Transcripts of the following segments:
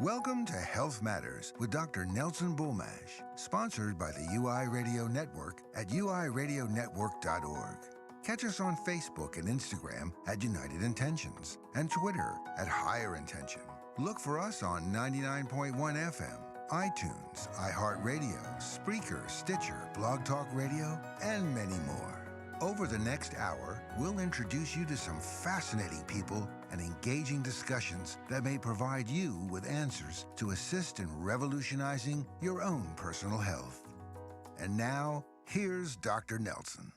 Welcome to Health Matters with Dr. Nelson Bulmash, sponsored by the UI Radio Network at uiradionetwork.org. Catch us on Facebook and Instagram at United Intentions and Twitter at Higher Intention. Look for us on 99.1 FM, iTunes, iHeartRadio, Spreaker, Stitcher, Blog Talk Radio, and many more. Over the next hour, we'll introduce you to some fascinating people and engaging discussions that may provide you with answers to assist in revolutionizing your own personal health. And now, here's Dr. Nelson.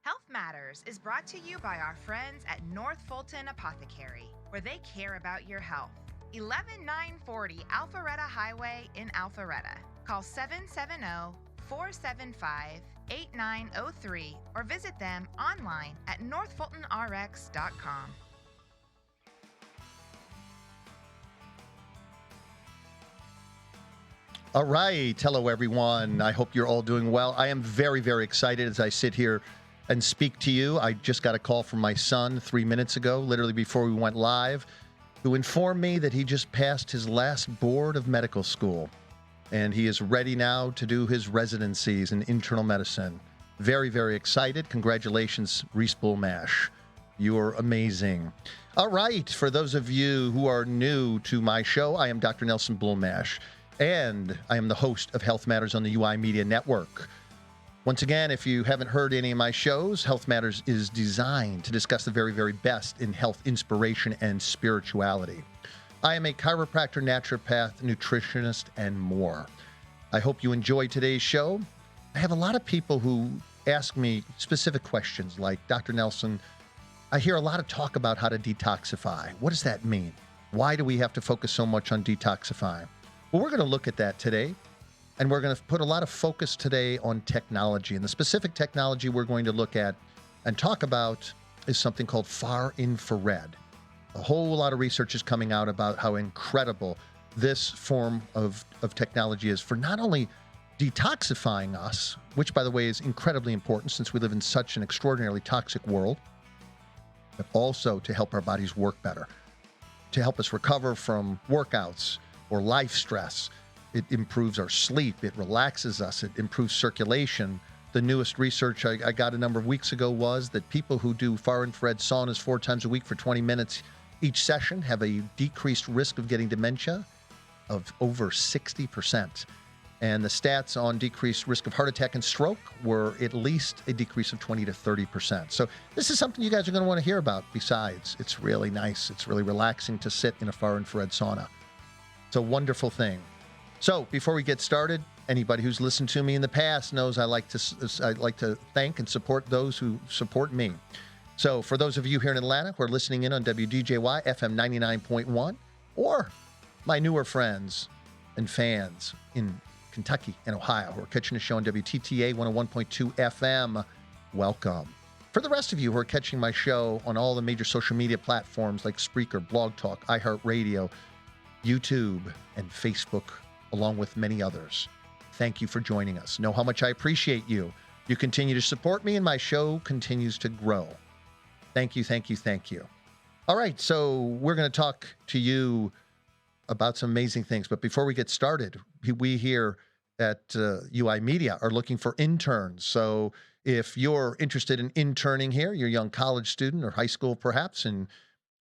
Health Matters is brought to you by our friends at North Fulton Apothecary, where they care about your health. 11940 Alpharetta Highway in Alpharetta. Call 770-475-8903 or visit them online at northfultonrx.com. All right. Hello, everyone. I hope you're all doing well. I am very, very excited as I sit here and speak to you. I just got a call from my son 3 minutes ago, literally before we went live, who informed me that he just passed his last board of medical school, and he is ready now to do his residencies in internal medicine. Very, very excited. Congratulations, Reese Bulmash. You're amazing. All right. For those of you who are new to my show, I am Dr. Nelson Bulmash, and I am the host of Health Matters on the UI Media Network. Once again, if you haven't heard any of my shows, Health Matters is designed to discuss the very, very best in health inspiration and spirituality. I am a chiropractor, naturopath, nutritionist, and more. I hope you enjoy today's show. I have a lot of people who ask me specific questions like, Dr. Nelson, I hear a lot of talk about how to detoxify. What does that mean? Why do we have to focus so much on detoxifying? Well, we're going to look at that today, and we're going to put a lot of focus today on technology. And the specific technology we're going to look at and talk about is something called far infrared. A whole lot of research is coming out about how incredible this form of technology is for not only detoxifying us, which, by the way, is incredibly important since we live in such an extraordinarily toxic world, but also to help our bodies work better, to help us recover from workouts or life stress. It improves our sleep. It relaxes us. It improves circulation. The newest research I got a number of weeks ago was that people who do far infrared saunas 4 times a week for 20 minutes each session have a decreased risk of getting dementia of over 60%. And the stats on decreased risk of heart attack and stroke were at least a decrease of 20 to 30%. So this is something you guys are going to want to hear about. Besides, it's really nice. It's really relaxing to sit in a far infrared sauna. It's a wonderful thing. So before we get started, anybody who's listened to me in the past knows I like to thank and support those who support me. So for those of you here in Atlanta who are listening in on WDJY FM 99.1, or my newer friends and fans in Kentucky and Ohio who are catching the show on WTTA 101.2 FM, welcome. For the rest of you who are catching my show on all the major social media platforms like Spreaker, Blog Talk, iHeartRadio, YouTube, and Facebook, along with many others, thank you for joining us. Know how much I appreciate you. You continue to support me, and my show continues to grow. Thank you, thank you, thank you. All right, so we're going to talk to you about some amazing things. But before we get started, we here at UI Media are looking for interns. So if you're interested in interning here, you're a young college student or high school perhaps, and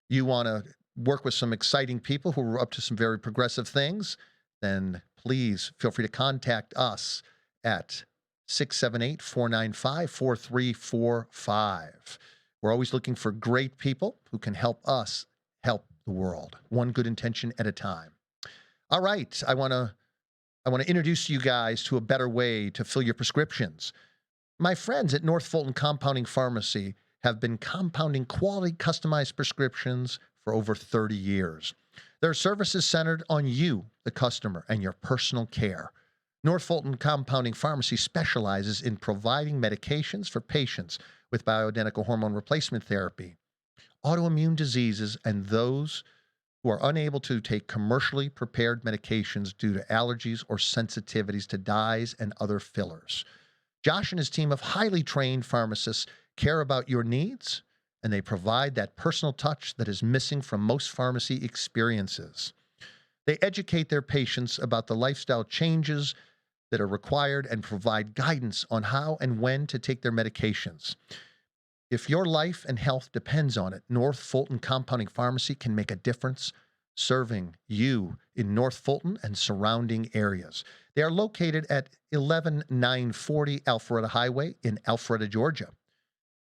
you want to work with some exciting people who are up to some very progressive things, then please feel free to contact us at 678-495-4345. We're always looking for great people who can help us help the world, one good intention at a time. All right, I want to introduce you guys to a better way to fill your prescriptions. My friends at North Fulton Compounding Pharmacy have been compounding quality customized prescriptions for over 30 years. Their service is centered on you, the customer, and your personal care. North Fulton Compounding Pharmacy specializes in providing medications for patients with bioidentical hormone replacement therapy, autoimmune diseases, and those who are unable to take commercially prepared medications due to allergies or sensitivities to dyes and other fillers. Josh and his team of highly trained pharmacists care about your needs, and they provide that personal touch that is missing from most pharmacy experiences. They educate their patients about the lifestyle changes that are required and provide guidance on how and when to take their medications. If your life and health depends on it, North Fulton Compounding Pharmacy can make a difference, serving you in North Fulton and surrounding areas. They are located at 11940 Alpharetta Highway in Alpharetta, Georgia.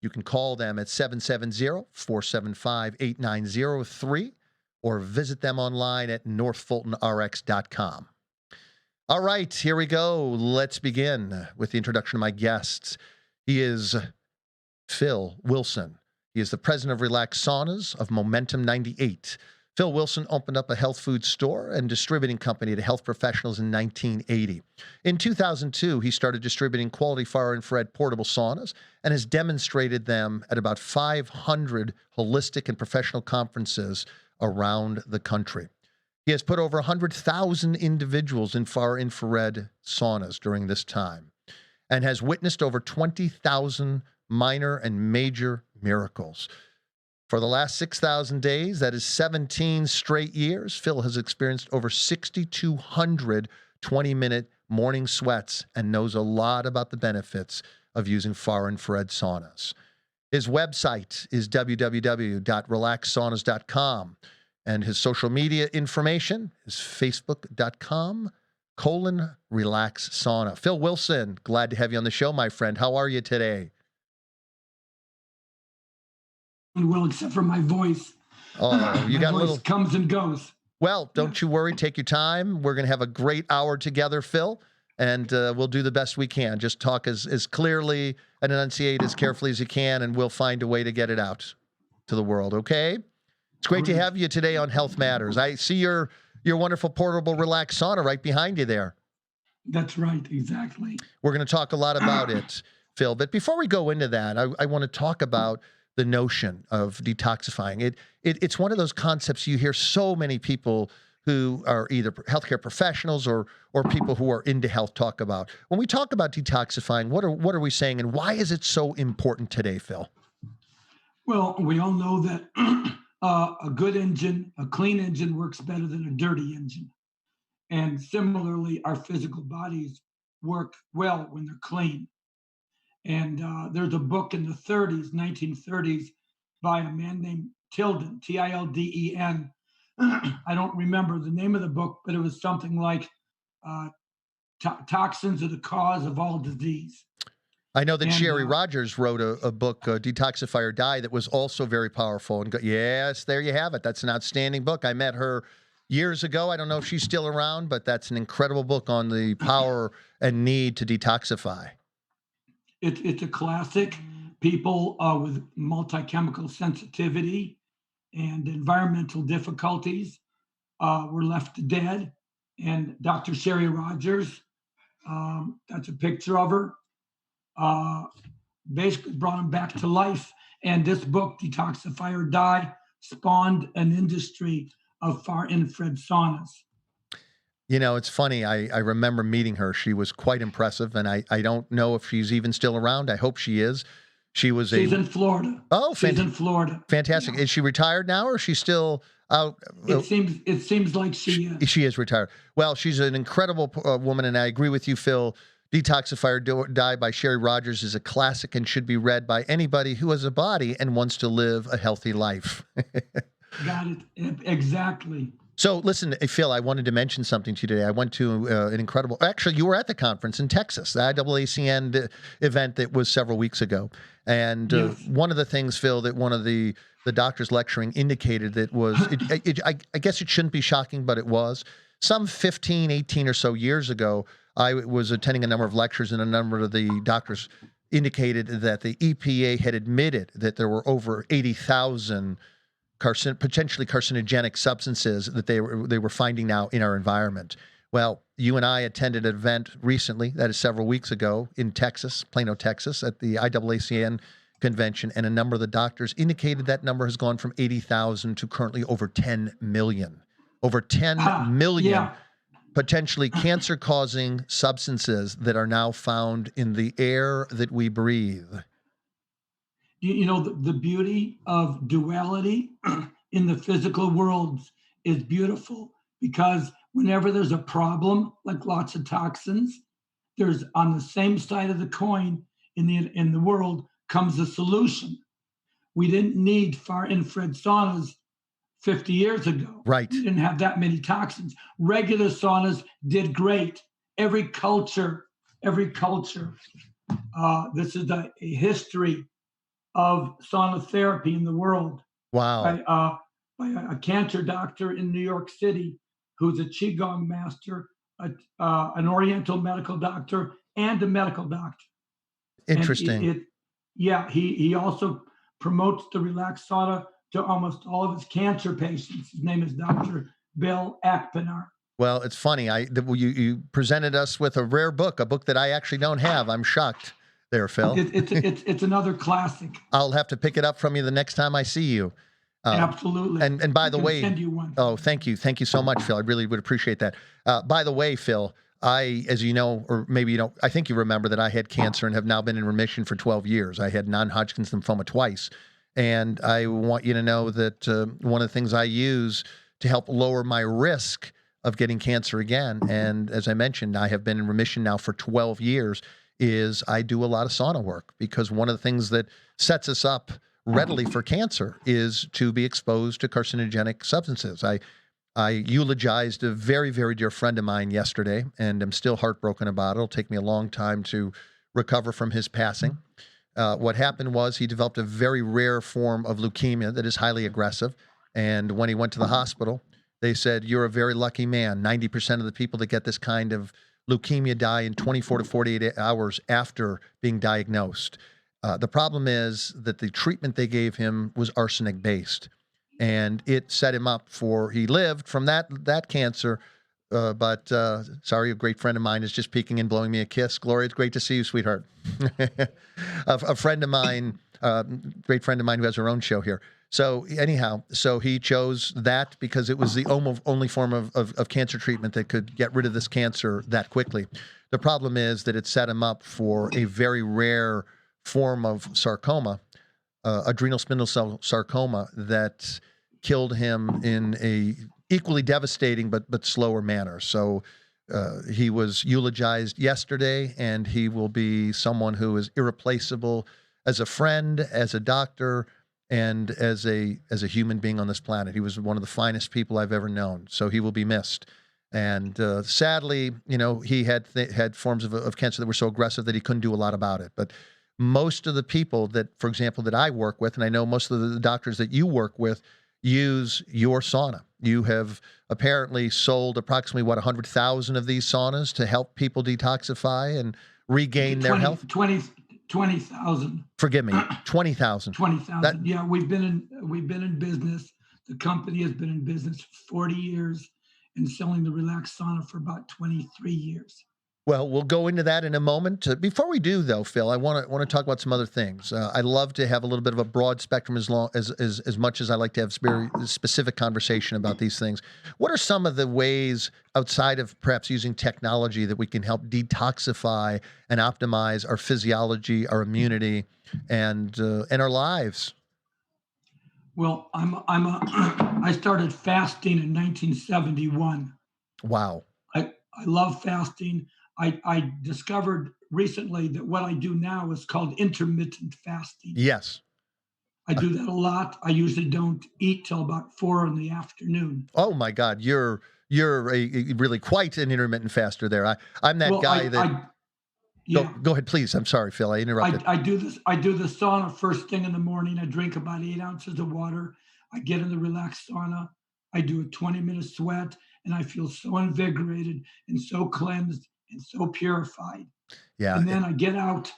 You can call them at 770-475-8903 or visit them online at northfultonrx.com. All right, here we go. Let's begin with the introduction of my guests. He is Phil Wilson. He is the president of Relax Saunas of Momentum 98. Phil Wilson opened up a health food store and distributing company to health professionals in 1980. In 2002, he started distributing quality far-infrared portable saunas and has demonstrated them at about 500 holistic and professional conferences around the country. He has put over 100,000 individuals in far-infrared saunas during this time and has witnessed over 20,000 minor and major miracles. For the last 6,000 days, that is 17 straight years, Phil has experienced over 6,200 20-minute morning sweats and knows a lot about the benefits of using far-infrared saunas. His website is www.relaxsaunas.com, and his social media information is facebook.com/relaxsauna. Phil Wilson, glad to have you on the show, my friend. How are you today? Well, except for my voice. Oh, you got a little comes and goes. Well, don't you worry. Take your time. We're going to have a great hour together, Phil, and we'll do the best we can. Just talk as clearly and enunciate as carefully as you can, and we'll find a way to get it out to the world, okay? It's great to have you today on Health Matters. I see your wonderful portable Relax sauna right behind you there. That's right, exactly. We're going to talk a lot about it, Phil, but before we go into that, I want to talk about the notion of detoxifying. It's one of those concepts you hear so many people who are either healthcare professionals or people who are into health talk about. When we talk about detoxifying, what are we saying, and why is it so important today, Phil? Well, we all know that a good engine, a clean engine, works better than a dirty engine. And similarly, our physical bodies work well when they're clean. And there's a book in the 1930s, by a man named Tilden, Tilden. I don't remember the name of the book, but it was something like Toxins are the Cause of All Disease. I know that Sherry Rogers wrote a book, Detoxify or Die, that was also very powerful. And yes, there you have it. That's an outstanding book. I met her years ago. I don't know if she's still around, but that's an incredible book on the power and need to detoxify. It's a classic. People with multi-chemical sensitivity and environmental difficulties were left dead. And Dr. Sherry Rogers, that's a picture of her, basically brought them back to life. And this book, Detoxify or Die, spawned an industry of far-infrared saunas. You know, it's funny. I remember meeting her. She was quite impressive, and I don't know if she's even still around. I hope she is. She's in Florida. Oh, she's in Florida. Fantastic. Yeah. Is she retired now, or is she still out? It seems like she is. She is retired. Well, she's an incredible woman, and I agree with you, Phil. Detoxify or Die by Sherry Rogers is a classic and should be read by anybody who has a body and wants to live a healthy life. Got it. Exactly. So listen, Phil, I wanted to mention something to you today. I went to an incredible, actually, you were at the conference in Texas, the IAACN event that was several weeks ago. And yes. One of the things, Phil, that one of the doctors lecturing indicated that was, I guess it shouldn't be shocking, but it was. Some 15, 18 or so years ago, I was attending a number of lectures, and a number of the doctors indicated that the EPA had admitted that there were over 80,000 potentially carcinogenic substances that they were finding now in our environment. Well, you and I attended an event recently, that is several weeks ago, in Texas, Plano, Texas, at the IAACN convention, and a number of the doctors indicated that number has gone from 80,000 to currently over 10 million. Over 10 million potentially cancer-causing substances that are now found in the air that we breathe. You know, the beauty of duality in the physical world is beautiful, because whenever there's a problem, like lots of toxins, there's on the same side of the coin in the world comes a solution. We didn't need far infrared saunas 50 years ago. Right. We didn't have that many toxins. Regular saunas did great. Every culture, this is a history of sauna therapy in the world. Wow. By a cancer doctor in New York City, who's a Qigong master, an Oriental medical doctor, and a medical doctor. Interesting. He also promotes the relaxed sauna to almost all of his cancer patients. His name is Dr. Bill Akpenar. Well, it's funny. You presented us with a rare book, a book that I actually don't have. I'm shocked there, Phil. It's another classic. I'll have to pick it up from you the next time I see you. Absolutely. And by the way, send you one. Oh, thank you so much, Phil. I really would appreciate that. By the way, Phil, as you know, or maybe you don't, I think you remember that I had cancer and have now been in remission for 12 years. I had non-Hodgkin's lymphoma twice. And I want you to know that one of the things I use to help lower my risk of getting cancer again, and as I mentioned, I have been in remission now for 12 years, is I do a lot of sauna work, because one of the things that sets us up readily for cancer is to be exposed to carcinogenic substances. I eulogized a very, very dear friend of mine yesterday, and I'm still heartbroken about it. It'll take me a long time to recover from his passing. What happened was he developed a very rare form of leukemia that is highly aggressive. And when he went to the hospital, they said, "You're a very lucky man. 90% of the people that get this kind of leukemia die in 24 to 48 hours after being diagnosed." The problem is that the treatment they gave him was arsenic-based, and it set him up he lived from that cancer. But sorry, a great friend of mine is just peeking and blowing me a kiss. Gloria, it's great to see you, sweetheart. A friend of mine, great friend of mine who has her own show here. So anyhow, he chose that because it was the only form of cancer treatment that could get rid of this cancer that quickly. The problem is that it set him up for a very rare form of sarcoma, adrenal spindle cell sarcoma, that killed him in a equally devastating but slower manner. So he was eulogized yesterday, and he will be someone who is irreplaceable as a friend, as a doctor, and as a human being on this planet. He was one of the finest people I've ever known. So he will be missed. And sadly, he had forms of cancer that were so aggressive that he couldn't do a lot about it. But most of the people that, for example, that I work with, and I know most of the doctors that you work with, use your sauna. You have apparently sold approximately, 100,000 of these saunas to help people detoxify and regain their health? 20,000. Forgive me, 20,000. 20,000. Yeah, we've been in business. The company has been in business for 40 years and selling the relaxed sauna for about 23 years. Well, we'll go into that in a moment. Before we do, though, Phil, I want to talk about some other things. I love to have a little bit of a broad spectrum as much as I like to have very specific conversation about these things. What are some of the ways outside of perhaps using technology that we can help detoxify and optimize our physiology, our immunity, and our lives? Well, I started fasting in 1971. Wow. I love fasting. I discovered recently that what I do now is called intermittent fasting. Yes. I do that a lot. I usually don't eat till about 4 in the afternoon. Oh my God, you're a really quite an intermittent faster there. I'm that guy that. Go ahead, please. I'm sorry, Phil. I interrupted. I do the sauna first thing in the morning. I drink about 8 ounces of water. I get in the relaxed sauna. I do a 20-minute sweat, and I feel so invigorated and so cleansed and so purified. Yeah. And then I get out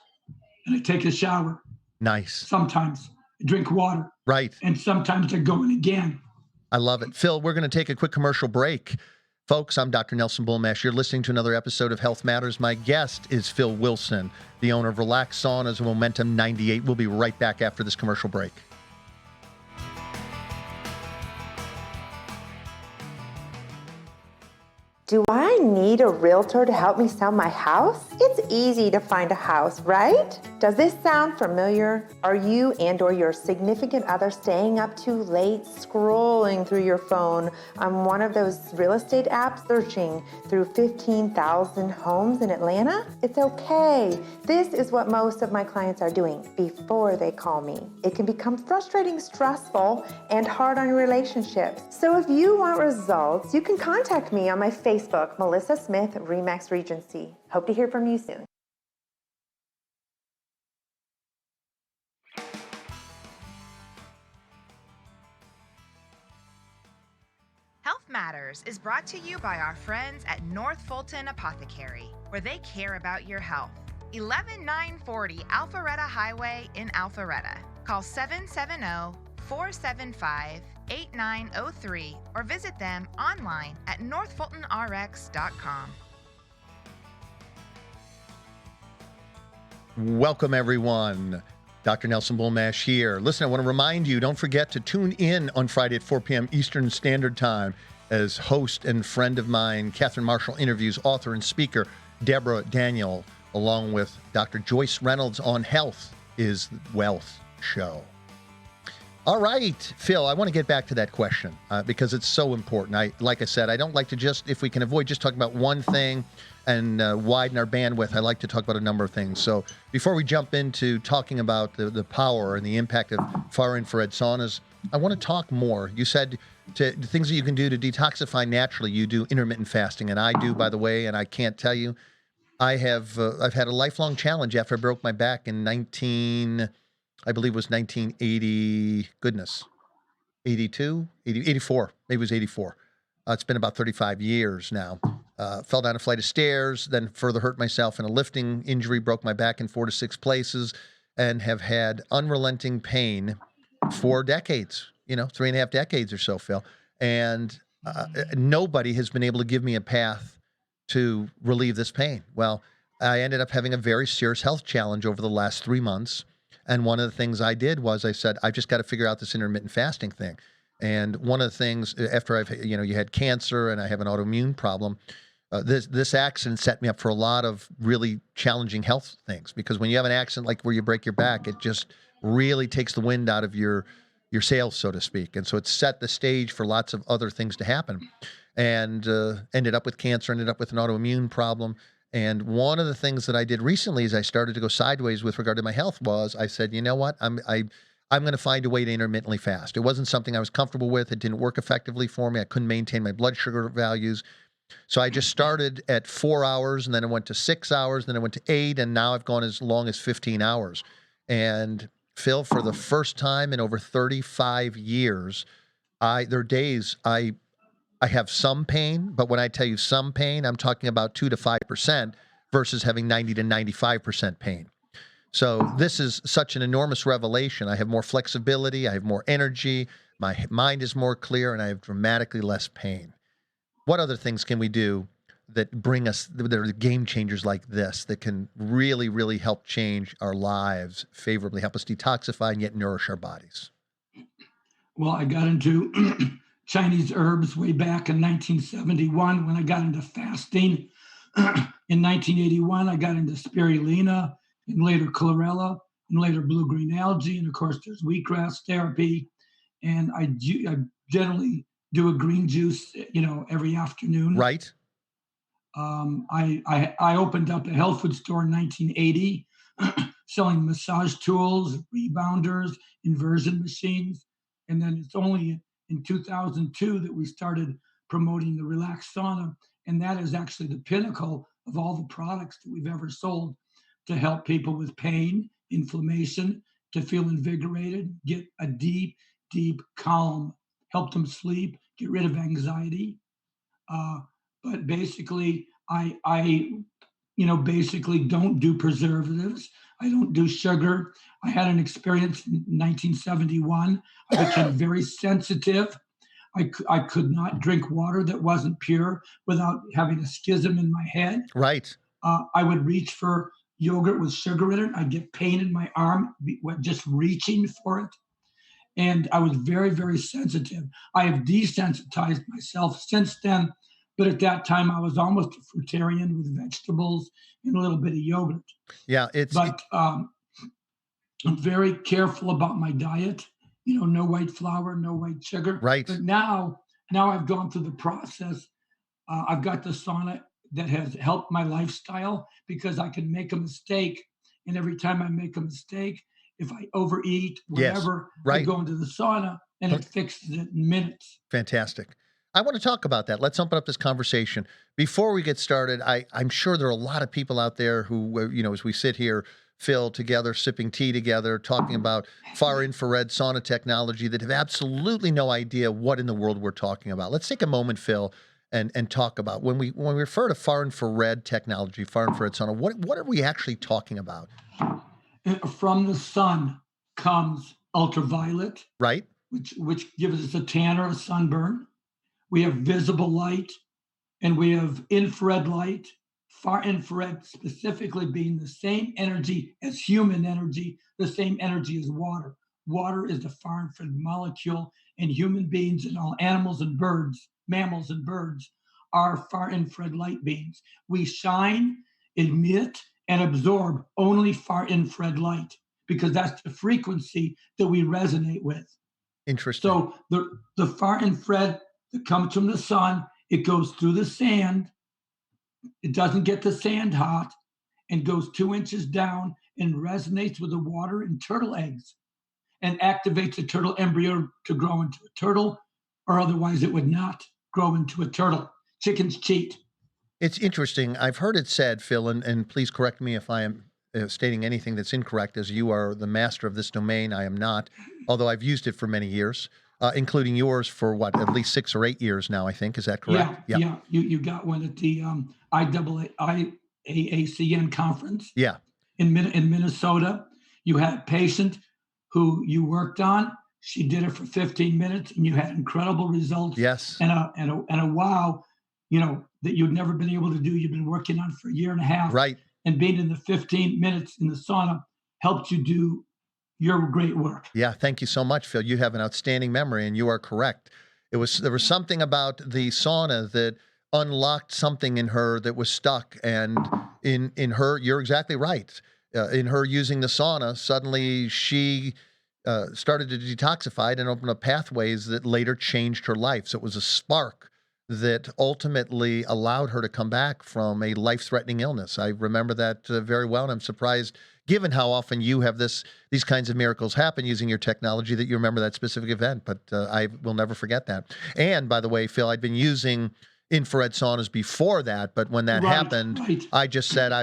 and I take a shower. Nice. Sometimes I drink water. Right. And sometimes I go in again. I love it. Phil, we're going to take a quick commercial break. Folks, I'm Dr. Nelson Bulmash. You're listening to another episode of Health Matters. My guest is Phil Wilson, the owner of Relax Saunas and Momentum 98. We'll be right back after this commercial break. Do I I need a realtor to help me sell my house? It's easy to find a house, right? Does this sound familiar? Are you and or your significant other staying up too late scrolling through your phone on one of those real estate apps searching through 15,000 homes in Atlanta? It's okay. This is what most of my clients are doing before they call me. It can become frustrating, stressful, and hard on your relationships. So if you want results, you can contact me on my Facebook, Melissa Smith, Remax Regency. Hope to hear from you soon. Health Matters is brought to you by our friends at North Fulton Apothecary, where they care about your health. 11940 Alpharetta Highway in Alpharetta. Call 770-475-8903 or visit them online at northfultonrx.com. Welcome, everyone. Dr. Nelson Bulmash here. Listen, I want to remind you, don't forget to tune in on Friday at 4 p.m. Eastern Standard Time as host and friend of mine, Catherine Marshall, interviews author and speaker Deborah Daniel, along with Dr. Joyce Reynolds on Health is Wealth show. All right, Phil, I want to get back to that question because it's so important. Like I said, I don't like to just, if we can avoid just talking about one thing and widen our bandwidth, I like to talk about a number of things. So before we jump into talking about the power and the impact of far infrared saunas, I want to talk more. You said the things that you can do to detoxify naturally. You do intermittent fasting, and I do, by the way, and I can't tell you, I've had a lifelong challenge after I broke my back in 1980, 84, maybe it was 84. It's been about 35 years now. Fell down a flight of stairs, then further hurt myself in a lifting injury, broke my back in 4 to 6 places, and have had unrelenting pain for decades, 3.5 decades or so, Phil. And nobody has been able to give me a path to relieve this pain. Well, I ended up having a very serious health challenge over the last 3 months. And one of the things I did was I said, I've just got to figure out this intermittent fasting thing. And one of the things after you had cancer and I have an autoimmune problem, this accident set me up for a lot of really challenging health things, because when you have an accident like where you break your back, it just really takes the wind out of your sails, so to speak. And so it set the stage for lots of other things to happen, and ended up with cancer, ended up with an autoimmune problem. And one of the things that I did recently is I started to go sideways with regard to my health was I said, you know what, I'm going to find a way to intermittently fast. It wasn't something I was comfortable with. It didn't work effectively for me. I couldn't maintain my blood sugar values. So I just started at 4 hours, and then I went to 6 hours, then I went to 8, and now I've gone as long as 15 hours. And Phil, for the first time in over 35 years, there are days I have some pain, but when I tell you some pain, I'm talking about 2 to 5% versus having 90 to 95% pain. So this is such an enormous revelation. I have more flexibility, I have more energy, my mind is more clear, and I have dramatically less pain. What other things can we do that are game changers like this, that can really, really help change our lives favorably, help us detoxify and yet nourish our bodies? Well, I got into Chinese herbs way back in 1971 when I got into fasting. In 1981, I got into spirulina, and later chlorella, and later blue-green algae, and of course there's wheatgrass therapy. And I generally do a green juice, every afternoon. Right. I opened up a health food store in 1980, selling massage tools, rebounders, inversion machines. And then it's only in 2002 that we started promoting the relaxed sauna. And that is actually the pinnacle of all the products that we've ever sold to help people with pain, inflammation, to feel invigorated, get a deep, deep calm, help them sleep, get rid of anxiety. But basically, I basically don't do preservatives. I don't do sugar. I had an experience in 1971. I became very sensitive. I could not drink water that wasn't pure without having a schism in my head. Right. I would reach for yogurt with sugar in it. I'd get pain in my arm just reaching for it. And I was very, very sensitive. I have desensitized myself since then But at that time, I was almost a fruitarian with vegetables and a little bit of yogurt. Yeah, But I'm very careful about my diet. No white flour, no white sugar. right. But now I've gone through the process. I've got the sauna that has helped my lifestyle because I can make a mistake, and every time I make a mistake, if I overeat, Yes, whatever, I right. go into the sauna and it fixes it in minutes. Fantastic. I want to talk about that. Let's open up this conversation. Before we get started, I'm sure there are a lot of people out there who, as we sit here, Phil, together, sipping tea together, talking about far infrared sauna technology that have absolutely no idea what in the world we're talking about. Let's take a moment, Phil, and talk about when we refer to far infrared technology, far infrared sauna, what are we actually talking about? From the sun comes ultraviolet, Right? which gives us a tan or a sunburn. We have visible light, and we have infrared light. Far infrared specifically being the same energy as human energy, the same energy as water. Water is the far infrared molecule, and human beings and all animals and birds, mammals and birds, are far infrared light beings. We shine, emit, and absorb only far infrared light because that's the frequency that we resonate with. Interesting. So the far infrared that comes from the sun, it goes through the sand. It doesn't get the sand hot and goes 2 inches down and resonates with the water in turtle eggs and activates a turtle embryo to grow into a turtle, or otherwise it would not grow into a turtle. Chickens cheat. It's interesting. I've heard it said, Phil, and please correct me if I am stating anything that's incorrect, as you are the master of this domain. I am not, although I've used it for many years, including yours for at least 6 or 8 years now, I think. Is that correct? Yeah. You got one at the IAACN conference. Yeah. In Minnesota. You had a patient who you worked on. She did it for 15 minutes, and you had incredible results. Yes. And a wow, that you'd never been able to do. You've been working on for a year and a half. Right. And being in the 15 minutes in the sauna helped you do your great work. Yeah. Thank you so much, Phil. You have an outstanding memory, and you are correct. There was something about the sauna that unlocked something in her that was stuck, and in her, you're exactly right. In her using the sauna, suddenly she started to detoxify and open up pathways that later changed her life. So it was a spark that ultimately allowed her to come back from a life-threatening illness. I remember that very well, and I'm surprised, given how often you have these kinds of miracles happen using your technology, that you remember that specific event. But I will never forget that. And by the way, Phil, I'd been using infrared saunas before that, but when that happened, I just said,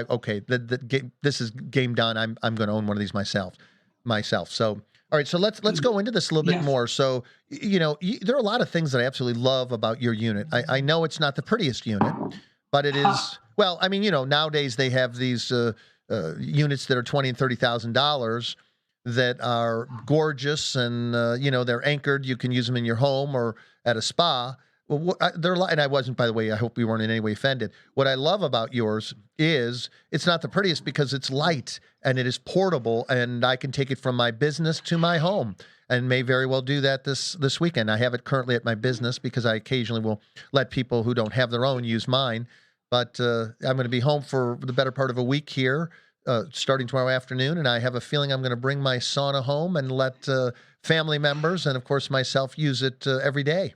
this is game done. I'm going to own one of these myself. So, all right, so let's go into this a little bit more. So, there are a lot of things that I absolutely love about your unit. I know it's not the prettiest unit, but it is. Well, I mean, nowadays they have these units that are $20,000 and $30,000 that are gorgeous, and they're anchored. You can use them in your home or at a spa. Well, and I wasn't, by the way, I hope you weren't in any way offended. What I love about yours is it's not the prettiest because it's light and it is portable, and I can take it from my business to my home, and may very well do that this weekend. I have it currently at my business because I occasionally will let people who don't have their own use mine. But I'm going to be home for the better part of a week here, starting tomorrow afternoon, and I have a feeling I'm going to bring my sauna home and let family members and, of course, myself use it every day.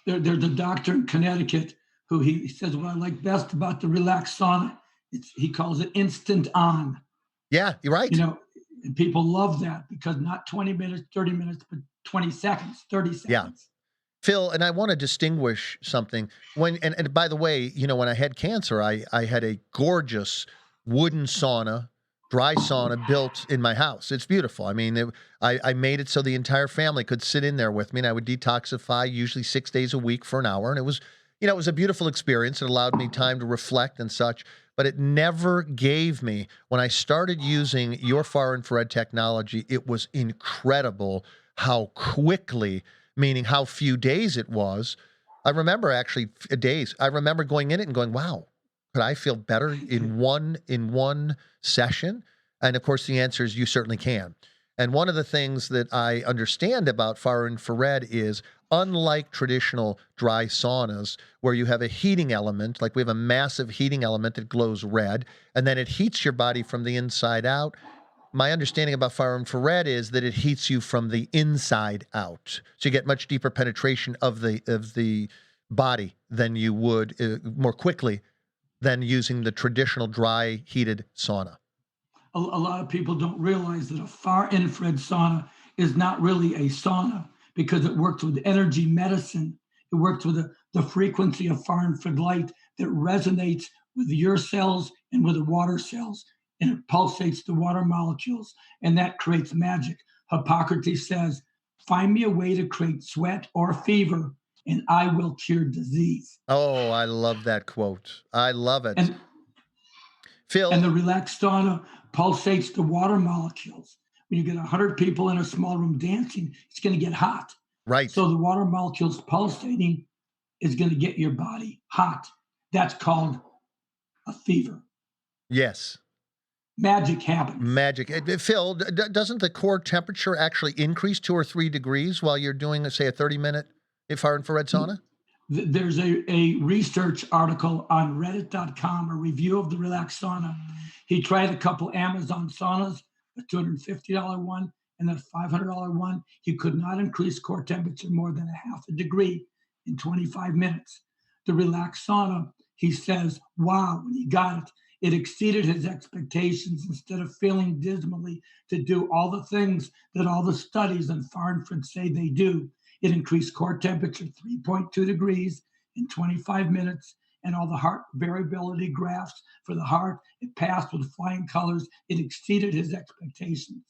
There's a doctor in Connecticut who he says what I like best about the relaxed sauna, he calls it instant on. Yeah, you're right. And people love that because not 20 minutes, 30 minutes, but 20 seconds, 30 seconds. Yeah. Phil, and I want to distinguish something. And by the way, when I had cancer, I had a gorgeous wooden sauna, dry sauna built in my house. It's beautiful. I mean, I made it so the entire family could sit in there with me, and I would detoxify usually 6 days a week for an hour. And it was, it was a beautiful experience. It allowed me time to reflect and such, but it never gave me, when I started using your far infrared technology, it was incredible how quickly, meaning how few days it was. I remember actually days. I remember going in it and going, wow, could I feel better in one session? And of course, the answer is you certainly can. And one of the things that I understand about far infrared is, unlike traditional dry saunas where you have a heating element, like we have a massive heating element that glows red, and then it heats your body from the inside out. My understanding about far infrared is that it heats you from the inside out. So you get much deeper penetration of the body than you would more quickly than using the traditional dry heated sauna. A lot of people don't realize that a far infrared sauna is not really a sauna because it works with energy medicine. It works with the frequency of far infrared light that resonates with your cells and with the water cells, and it pulsates the water molecules, and that creates magic. Hippocrates says, find me a way to create sweat or fever, and I will cure disease. Oh, I love that quote. I love it. And Phil, the relaxed sauna pulsates the water molecules. When you get 100 people in a small room dancing, it's going to get hot. right. So the water molecules pulsating is going to get your body hot. That's called a fever. Yes. Magic happens. Magic. Phil, doesn't the core temperature actually increase 2 or 3 degrees while you're doing, say, a 30-minute far infrared sauna? There's a research article on reddit.com, a review of the relaxed sauna. He tried a couple Amazon saunas, a $250 one and a $500 one. He could not increase core temperature more than a half a degree in 25 minutes. The relaxed sauna, he says, wow, when he got it, it exceeded his expectations. Instead of feeling dismally to do all the things that all the studies on far infrared say they do, it increased core temperature 3.2 degrees in 25 minutes, and all the heart variability graphs for the heart, it passed with flying colors. It exceeded his expectations.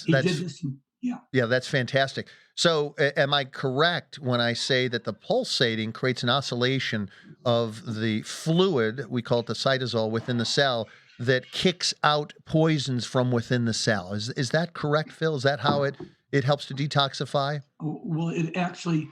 He did this. Yeah, that's fantastic. So am I correct when I say that the pulsating creates an oscillation of the fluid, we call it the cytosol, within the cell, that kicks out poisons from within the cell? Is that correct, Phil? Is that how it helps to detoxify? Well, it actually,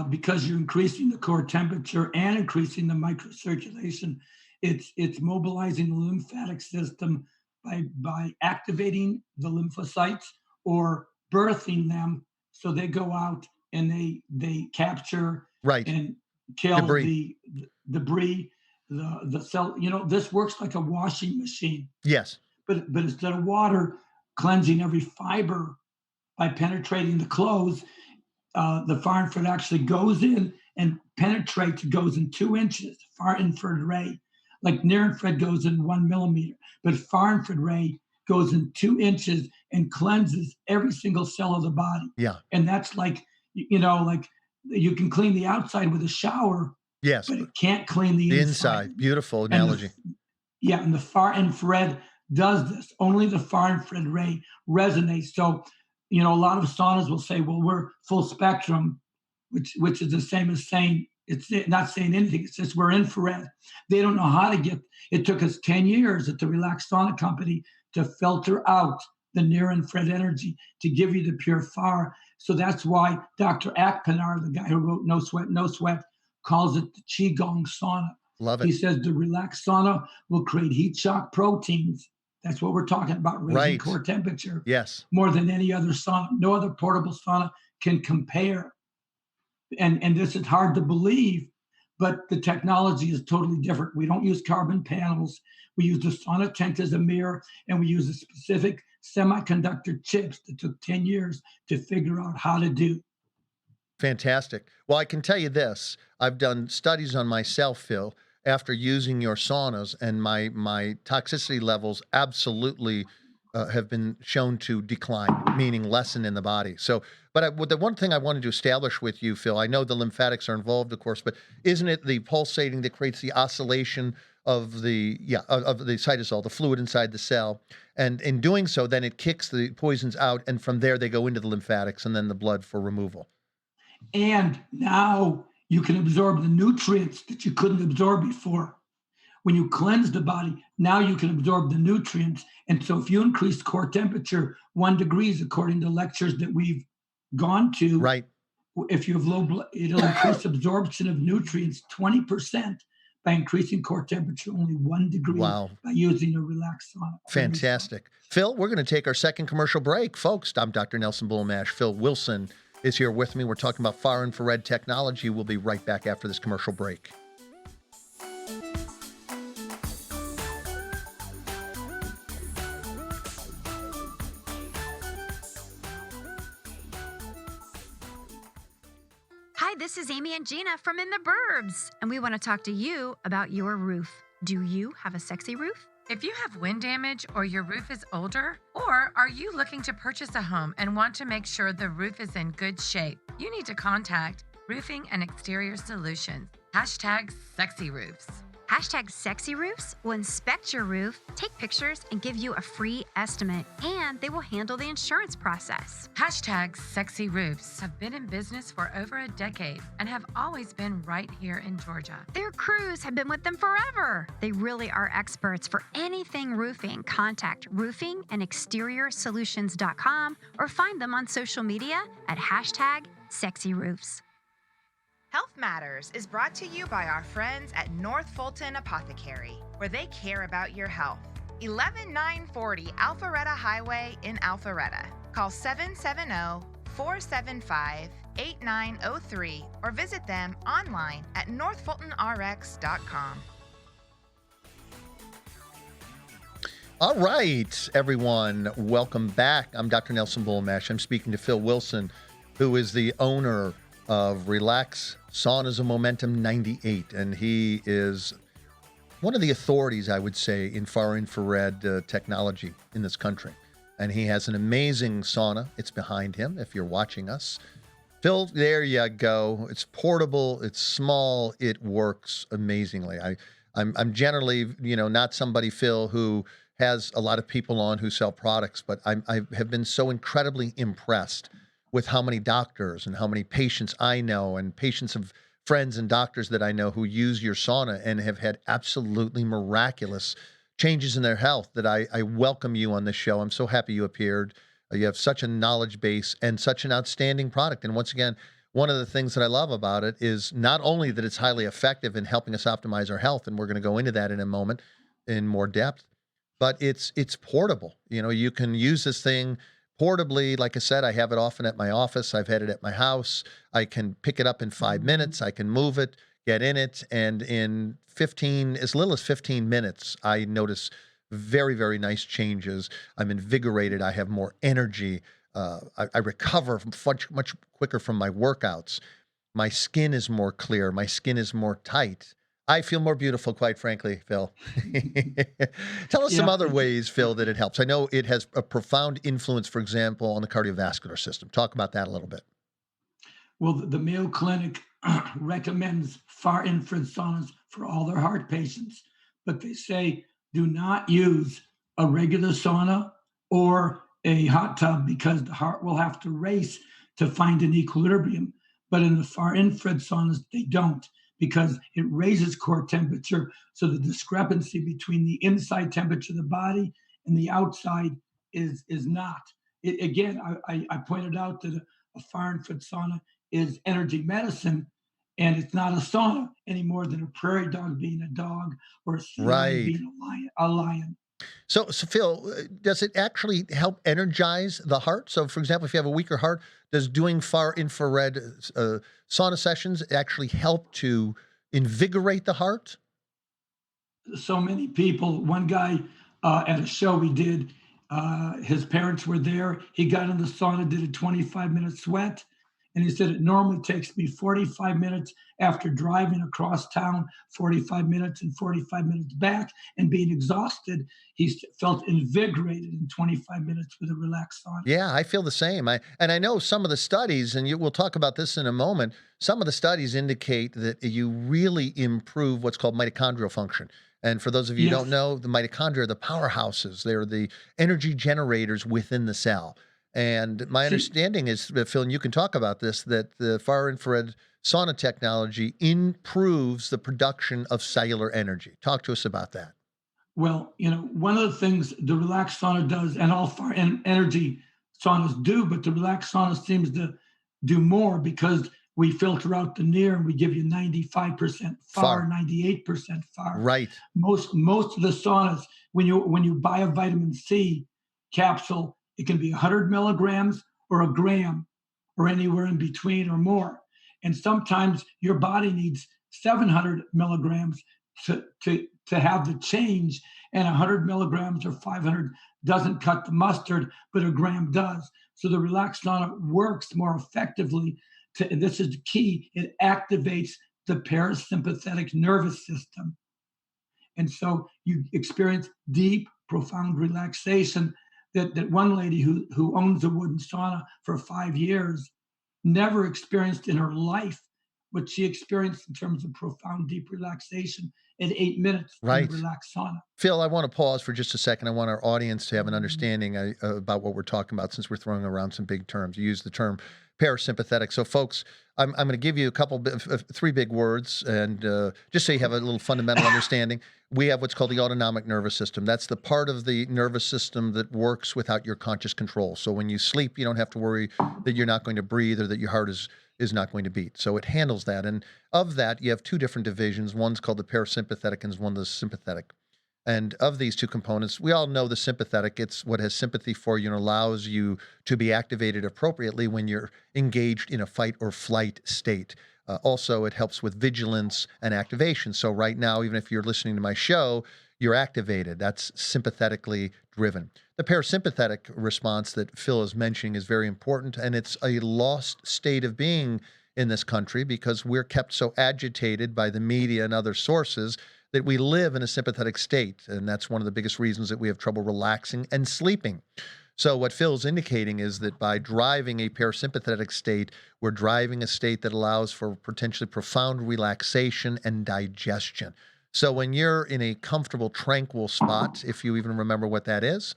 because you're increasing the core temperature and increasing the microcirculation, it's mobilizing the lymphatic system by activating the lymphocytes or birthing them, so they go out and they capture Right. and kill Debris. the debris, the cell. This works like a washing machine. Yes. But instead of water cleansing every fiber by penetrating the clothes, the far infrared actually goes in and penetrates, goes in 2 inches. Far infrared ray, like near infrared goes in 1 millimeter, but far infrared ray goes in 2 inches and cleanses every single cell of the body. Yeah. And that's like you can clean the outside with a shower, Yes. but it can't clean the inside. Beautiful analogy. And the far infrared does this. Only the far infrared ray resonates. So, a lot of saunas will say, well, we're full spectrum, which is the same as saying, it's not saying anything. It's just we're infrared. They don't know how to get. It took us 10 years at the Relaxed Sauna Company to filter out the near infrared energy to give you the pure far. So that's why Dr. Akpenar, the guy who wrote No Sweat, No Sweat, calls it the Qigong sauna. Love it. He says the relaxed sauna will create heat shock proteins. That's what we're talking about, raising Right. core temperature. Yes. More than any other sauna. No other portable sauna can compare. And this is hard to believe, but the technology is totally different. We don't use carbon panels. We use the sauna tent as a mirror, and we use a specific semiconductor chips that took 10 years to figure out how to do. Fantastic. Well, I can tell you this. I've done studies on myself, Phil, after using your saunas, and my toxicity levels absolutely have been shown to decline, meaning lessen in the body. So, but the one thing I wanted to establish with you, Phil, I know the lymphatics are involved, of course, but isn't it the pulsating that creates the oscillation of the cytosol, the fluid inside the cell? And in doing so, then it kicks the poisons out, and from there they go into the lymphatics and then the blood for removal. And now you can absorb the nutrients that you couldn't absorb before. When you cleanse the body, now you can absorb the nutrients. And so if you increase core temperature 1 degree, according to lectures that we've gone to, right, if you have low blood, it'll increase absorption of nutrients 20%. by increasing core temperature only 1 degree Wow. by using a relaxed sauna. Fantastic. Phil, we're going to take our second commercial break. Folks, I'm Dr. Nelson Bulmash. Phil Wilson is here with me. We're talking about far infrared technology. We'll be right back after this commercial break. Hi, this is Amy and Gina from In the Burbs, and we want to talk to you about your roof. Do you have a sexy roof? If you have wind damage or your roof is older, or are you looking to purchase a home and want to make sure the roof is in good shape, you need to contact Roofing and Exterior Solutions. #SexyRoofs. #SexyRoofs will inspect your roof, take pictures, and give you a free estimate, and they will handle the insurance process. #SexyRoofs have been in business for over a decade and have always been right here in Georgia. Their crews have been with them forever. They really are experts for anything roofing. Contact roofingandexteriorsolutions.com or find them on social media at #SexyRoofs. Health Matters is brought to you by our friends at North Fulton Apothecary, where they care about your health. 11940 Alpharetta Highway in Alpharetta. Call 770-475-8903 or visit them online at northfultonrx.com. All right, everyone, welcome back. I'm Dr. Nelson Bulmash. I'm speaking to Phil Wilson, who is the owner of Relax Saunas of Momentum 98, and he is one of the authorities, I would say, in far infrared technology in this country. And he has an amazing sauna. It's behind him if you're watching us. Phil, there you go. It's portable, it's small, it works amazingly. I'm generally, not somebody, Phil, who has a lot of people on who sell products, but I have been so incredibly impressed with how many doctors and how many patients I know and patients of friends and doctors that I know who use your sauna and have had absolutely miraculous changes in their health, that I welcome you on this show. I'm so happy you appeared. You have such a knowledge base and such an outstanding product. And once again, one of the things that I love about it is not only that it's highly effective in helping us optimize our health, and we're going to go into that in a moment in more depth, but it's portable. You can use this thing portably. Like I said, I have it often at my office. I've had it at my house. I can pick it up in 5 minutes. I can move it, get in it, and in as little as 15 minutes, I notice very, very nice changes. I'm invigorated. I have more energy. I recover much quicker from my workouts. My skin is more clear. My skin is more tight. I feel more beautiful, quite frankly, Phil. Tell us some other ways, Phil, that it helps. I know it has a profound influence, for example, on the cardiovascular system. Talk about that a little bit. Well, the Mayo Clinic recommends far infrared saunas for all their heart patients, but they say do not use a regular sauna or a hot tub because the heart will have to race to find an equilibrium. But in the far infrared saunas, they don't, because it raises core temperature. So the discrepancy between the inside temperature of the body and the outside is not. I pointed out that a far infrared sauna is energy medicine, and it's not a sauna any more than a prairie dog being a dog or a sea lion being a lion. So Phil, does it actually help energize the heart? So, for example, if you have a weaker heart, does doing far infrared sauna sessions actually help to invigorate the heart? So many people. One guy at a show we did, his parents were there. He got in the sauna, did a 25-minute sweat, and he said, it normally takes me 45 minutes after driving across town, 45 minutes and 45 minutes back, and being exhausted. He felt invigorated in 25 minutes with a relaxed sauna. Yeah, I feel the same. I know some of the studies, and we'll talk about this in a moment, some of the studies indicate that you really improve what's called mitochondrial function. And for those of you who don't know, the mitochondria are the powerhouses. They're the energy generators within the cell. And my understanding is, Phil, and you can talk about this, that the far infrared sauna technology improves the production of cellular energy. Talk to us about that. Well, one of the things the relaxed sauna does, and all far energy saunas do, but the relaxed sauna seems to do more, because we filter out the near and we give you 95% far, 98% far. Right. Most of the saunas, when you buy a vitamin C capsule, it can be 100 milligrams or a gram or anywhere in between or more. And sometimes your body needs 700 milligrams to have the change, and 100 milligrams or 500 doesn't cut the mustard, but a gram does. So the relaxed sauna works more effectively. And this is the key. It activates the parasympathetic nervous system. And so you experience deep, profound relaxation that one lady who owns a wooden sauna for 5 years never experienced in her life what she experienced in terms of profound, deep relaxation at 8 minutes in a relaxed sauna. Phil, I want to pause for just a second. I want our audience to have an understanding about what we're talking about, since we're throwing around some big terms. You use the term parasympathetic. So, folks, I'm going to give you a couple of 3 big words, and just so you have a little fundamental understanding. We have what's called the autonomic nervous system. That's the part of the nervous system that works without your conscious control. So when you sleep, you don't have to worry that you're not going to breathe or that your heart is not going to beat. So it handles that. And of that, you have 2 different divisions. One's called the parasympathetic and one's the sympathetic. And of these 2 components, we all know the sympathetic. It's what has sympathy for you and allows you to be activated appropriately when you're engaged in a fight or flight state. Also, it helps with vigilance and activation. So right now, even if you're listening to my show, you're activated. That's sympathetically driven. The parasympathetic response that Phil is mentioning is very important, and it's a lost state of being in this country because we're kept so agitated by the media and other sources that we live in a sympathetic state, and that's one of the biggest reasons that we have trouble relaxing and sleeping. So what Phil's indicating is that by driving a parasympathetic state, we're driving a state that allows for potentially profound relaxation and digestion. So when you're in a comfortable, tranquil spot, if you even remember what that is,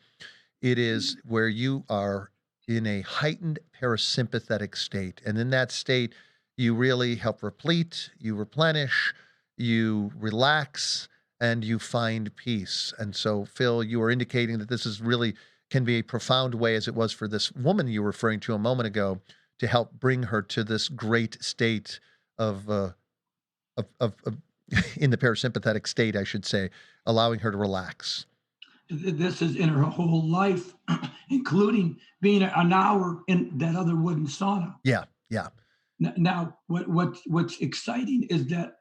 it is where you are in a heightened parasympathetic state. And in that state, you really help replete, you replenish, you relax, and you find peace. And so, Phil, you are indicating that this is really can be a profound way, as it was for this woman you were referring to a moment ago, to help bring her to this great state of in the parasympathetic state, I should say, allowing her to relax. This is in her whole life, including being an hour in that other wooden sauna. Yeah. Now, what's exciting is that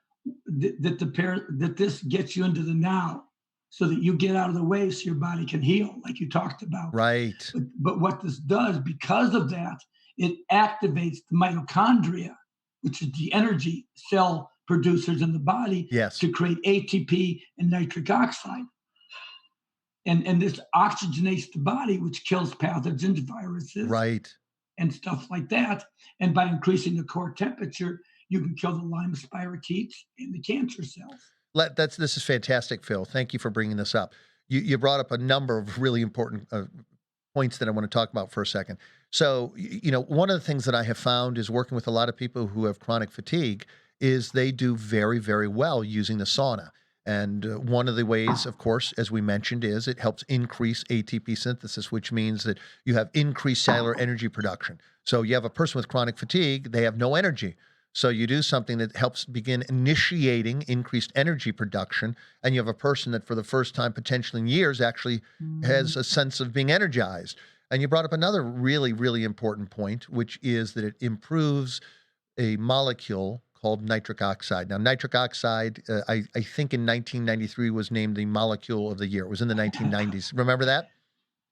this gets you into the now, so that you get out of the way so your body can heal, like you talked about. Right. But what this does, because of that, it activates the mitochondria, which is the energy cell producers in the body, to create ATP and nitric oxide. And this oxygenates the body, which kills pathogens, viruses, and stuff like that. And by increasing the core temperature, you can kill the Lyme spirochetes and the cancer cells. This is fantastic, Phil. Thank you for bringing this up. You brought up a number of really important points that I want to talk about for a second. So, one of the things that I have found is working with a lot of people who have chronic fatigue is they do very, very well using the sauna. And one of the ways, of course, as we mentioned, is it helps increase ATP synthesis, which means that you have increased cellular energy production. So you have a person with chronic fatigue, they have no energy. So you do something that helps begin initiating increased energy production, and you have a person that for the first time potentially in years actually has a sense of being energized. And you brought up another really, really important point, which is that it improves a molecule called nitric oxide. Now, nitric oxide, I think in 1993 was named the molecule of the year. It was in the 1990s. Remember that?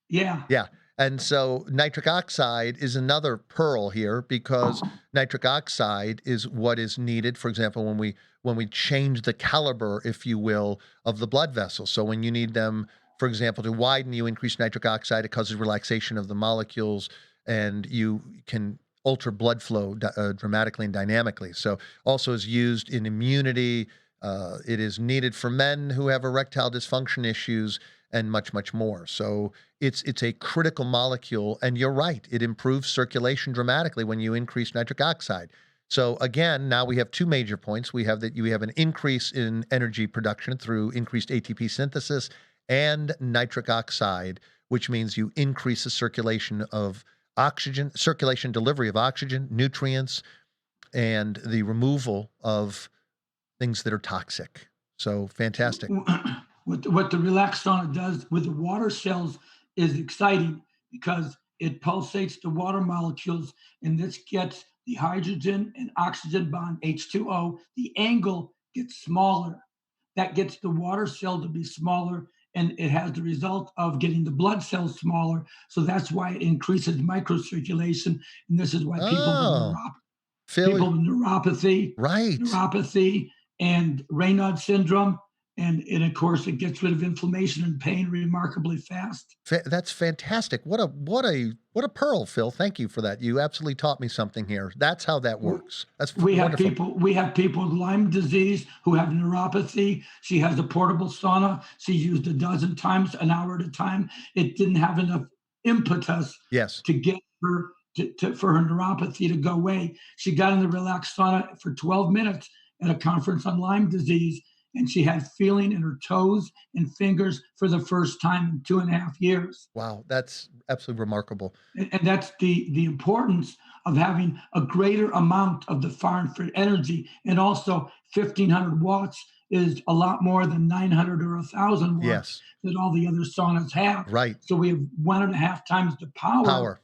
Yeah. Yeah. And so nitric oxide is another pearl here, because nitric oxide is what is needed, for example, when we change the caliber, if you will, of the blood vessels. So when you need them, for example, to widen, you increase nitric oxide. It causes relaxation of the molecules, and you can alter blood flow dramatically and dynamically. So also is used in immunity. It is needed for men who have erectile dysfunction issues and much, much more. So it's a critical molecule, and you're right, it improves circulation dramatically when you increase nitric oxide. So again, now we have 2 major points. We have that you have an increase in energy production through increased ATP synthesis and nitric oxide, which means you increase the circulation of oxygen, circulation delivery of oxygen, nutrients, and the removal of things that are toxic. So fantastic. What the relaxed sauna does with the water cells is exciting because it pulsates the water molecules, and this gets the hydrogen and oxygen bond, H2O. The angle gets smaller. That gets the water cell to be smaller, and it has the result of getting the blood cells smaller. So that's why it increases microcirculation, and this is why Oh, Phil, people with right. neuropathy and Raynaud syndrome. And of course, it gets rid of inflammation and pain remarkably fast. That's fantastic. What a pearl, Phil. Thank you for that. You absolutely taught me something here. That's how that works. That's wonderful. We have people with Lyme disease who have neuropathy. She has a portable sauna. She used a dozen times, an hour at a time. It didn't have enough impetus Yes. to get her for her neuropathy to go away. She got in the relaxed sauna for 12 minutes at a conference on Lyme disease, and she had feeling in her toes and fingers for the first time in 2.5 years. Wow, that's absolutely remarkable. And that's the importance of having a greater amount of the far infrared energy. And also 1,500 watts is a lot more than 900 or 1,000 watts Yes. that all the other saunas have. Right. So we have 1.5 times the power.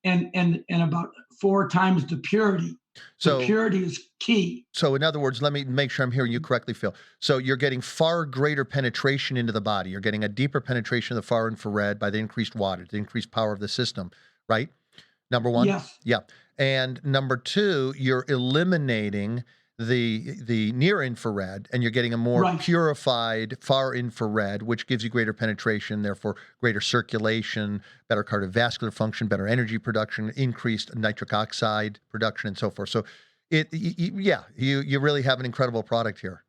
And about 4 times the purity. So purity is key. So in other words, let me make sure I'm hearing you correctly, Phil. So you're getting far greater penetration into the body. You're getting a deeper penetration of the far infrared by the increased wattage, the increased power of the system, right? Number one? Yes. Yeah. And number two, you're eliminating the near infrared, and you're getting a more purified far infrared, which gives you greater penetration, therefore greater circulation, better cardiovascular function, better energy production, increased nitric oxide production, and so forth. So you really have an incredible product here.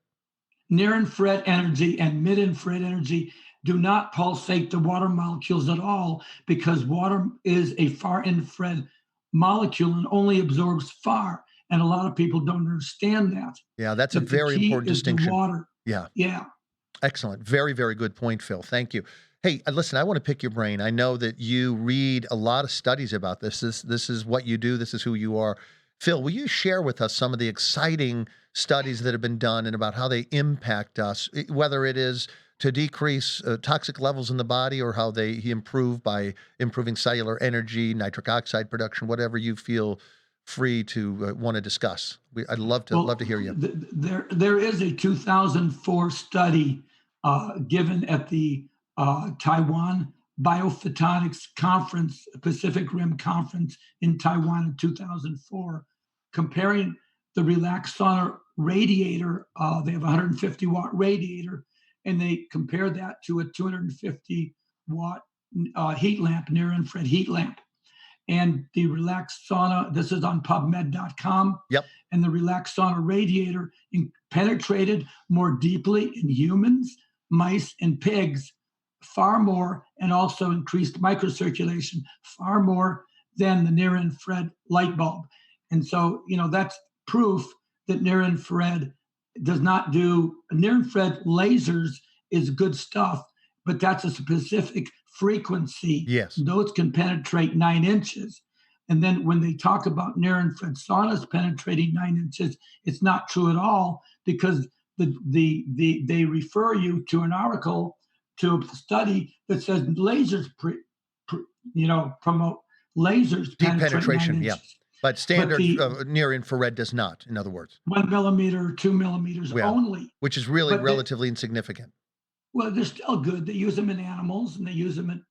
Near infrared energy and mid infrared energy do not pulsate the water molecules at all, because water is a far infrared molecule and only absorbs far. And a lot of people don't understand that. Yeah, that's a very important distinction. Water. Yeah. Yeah. Excellent. Very, very good point, Phil. Thank you. Hey, listen, I want to pick your brain. I know that you read a lot of studies about this. This is what you do. This is who you are. Phil, will you share with us some of the exciting studies that have been done and about how they impact us, whether it is to decrease toxic levels in the body or how they improve by improving cellular energy, nitric oxide production, whatever you feel free to want to discuss. I'd love to hear you. There is a 2004 study given at the Taiwan Biophotonics Conference, Pacific Rim Conference in Taiwan in 2004, comparing the relaxed sauna radiator. They have a 150 watt radiator, and they compared that to a 250 watt heat lamp, near infrared heat lamp. And the relaxed sauna, this is on PubMed.com. Yep. And the relaxed sauna radiator penetrated more deeply in humans, mice, and pigs, far more, and also increased microcirculation far more than the near infrared light bulb. And so, that's proof that near infrared does not do, near infrared lasers is good stuff, but that's a specific frequency. Yes. Those can penetrate 9 inches. And then when they talk about near infrared saunas penetrating 9 inches, it's not true at all, because they refer you to an article, to a study that says lasers promote lasers deep penetration. Yeah. But standard near infrared does not, in other words. 1 millimeter, 2 millimeters only. Which is really relatively insignificant. Well, they're still good. They use them in animals, and they use them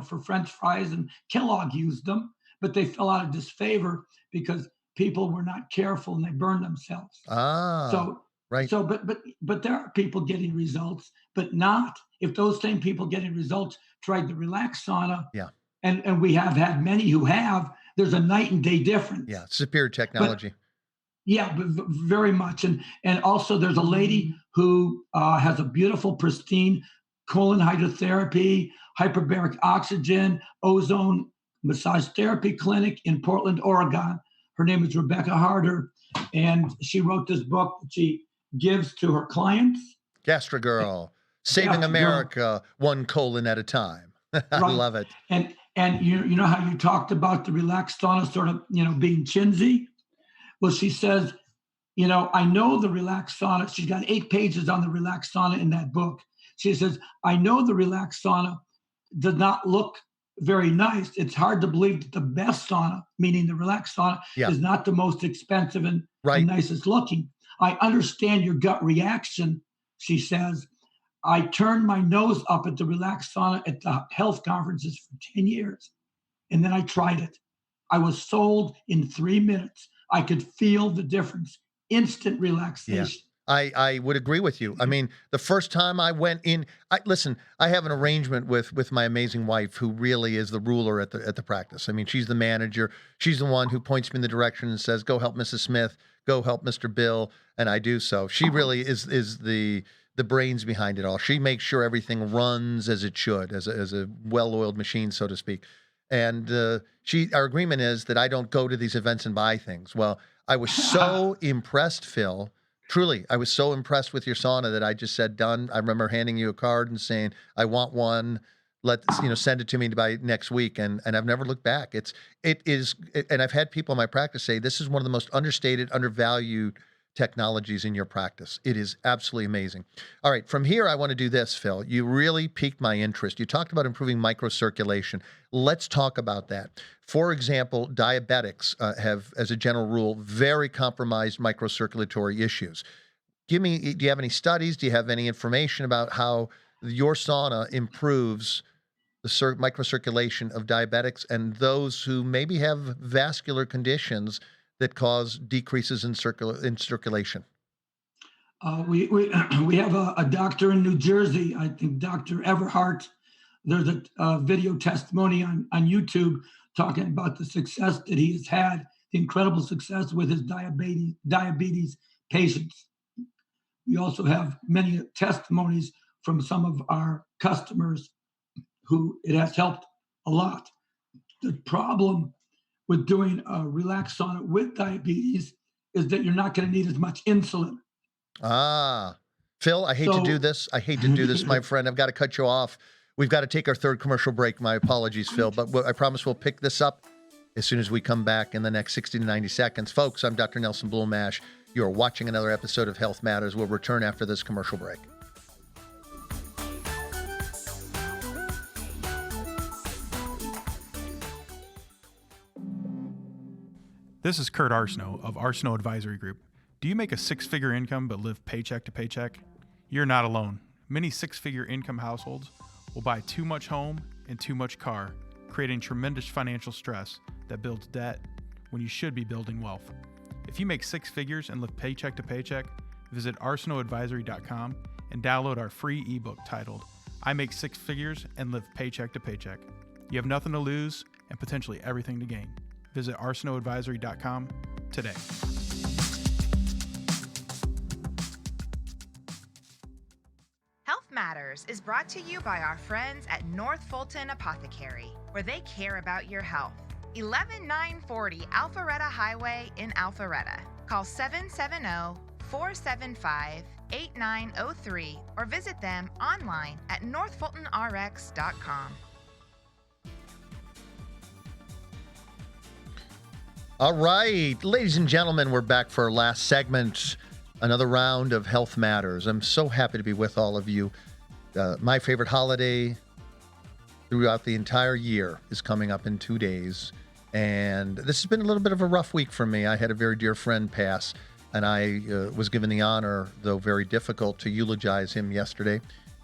for French fries, and Kellogg used them, but they fell out of disfavor because people were not careful and they burned themselves. Right. So, but there are people getting results, but not if those same people getting results tried the relaxed sauna. Yeah. And we have had many who have. There's a night and day difference. Yeah, superior technology. But very much. And also there's a lady who has a beautiful, pristine colon hydrotherapy, hyperbaric oxygen, ozone massage therapy clinic in Portland, Oregon. Her name is Rebecca Harder, and she wrote this book that she gives to her clients. Gastrogirl, Saving America, one colon at a time. I love it. And you know how you talked about the relaxed sauna sort of being chintzy? Well, she says, I know the relaxed sauna. She's got 8 pages on the relaxed sauna in that book. She says, I know the relaxed sauna does not look very nice. It's hard to believe that the best sauna, meaning the relaxed sauna, is not the most expensive and nicest looking. I understand your gut reaction, she says. I turned my nose up at the relaxed sauna at the health conferences for 10 years. And then I tried it. I was sold in 3 minutes. I could feel the difference. Instant relaxation. I would agree with you. I mean, the first time I went in, listen, I have an arrangement with my amazing wife, who really is the ruler at the practice. I mean, she's the manager. She's the one who points me in the direction and says, go help Mrs. Smith, go help Mr. Bill. And I do so. She really is the brains behind it all. She makes sure everything runs as it should, as a well-oiled machine, so to speak. And our agreement is that I don't go to these events and buy things. Well, I was so impressed, Phil. Truly, I was so impressed with your sauna that I just said, done. I remember handing you a card and saying, I want one. Send it to me by next week. And I've never looked back. And I've had people in my practice say, this is one of the most understated, undervalued technologies in your practice. It is absolutely amazing. All right, from here, I want to do this, Phil. You really piqued my interest. You talked about improving microcirculation. Let's talk about that. For example, diabetics have, as a general rule, very compromised microcirculatory issues. Do you have any studies? Do you have any information about how your sauna improves the microcirculation of diabetics and those who maybe have vascular conditions that cause decreases in circulation? We have a doctor in New Jersey, I think Dr. Everhart. There's a video testimony on YouTube talking about the success that he has had, the incredible success with his diabetes patients. We also have many testimonies from some of our customers who it has helped a lot. The problem with doing a relaxed sauna with diabetes is that you're not going to need as much insulin. Phil, I hate to do this. My friend. I've got to cut you off. We've got to take our third commercial break. My apologies, Phil, but I promise we'll pick this up as soon as we come back in the next 60 to 90 seconds. Folks, I'm Dr. Nelson Bulmash. You're watching another episode of Health Matters. We'll return after this commercial break. This is Kurt Arsenault of Arsenault Advisory Group. Do you make a 6-figure income but live paycheck to paycheck? You're not alone. Many 6-figure income households will buy too much home and too much car, creating tremendous financial stress that builds debt when you should be building wealth. If you make 6 figures and live paycheck to paycheck, visit arsenaultadvisory.com and download our free ebook titled, I Make 6 Figures and Live Paycheck to Paycheck. You have nothing to lose and potentially everything to gain. Visit arsenaultadvisory.com today. Health Matters is brought to you by our friends at North Fulton Apothecary, where they care about your health. 11940 Alpharetta Highway in Alpharetta. Call 770-475-8903 or visit them online at northfultonrx.com. All right, ladies and gentlemen, we're back for our last segment, another round of Health Matters. I'm so happy to be with all of you. My favorite holiday throughout the entire year is coming up in 2 days. And this has been a little bit of a rough week for me. I had a very dear friend pass, and I was given the honor, though very difficult, to eulogize him yesterday.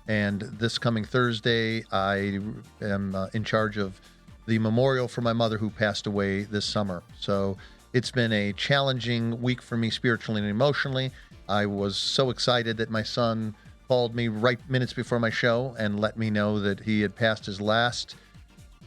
And this coming Thursday, I am in charge of the memorial for my mother who passed away this summer. So it's been a challenging week for me spiritually and emotionally. I was so excited that my son called me right minutes before my show and let me know that he had passed his last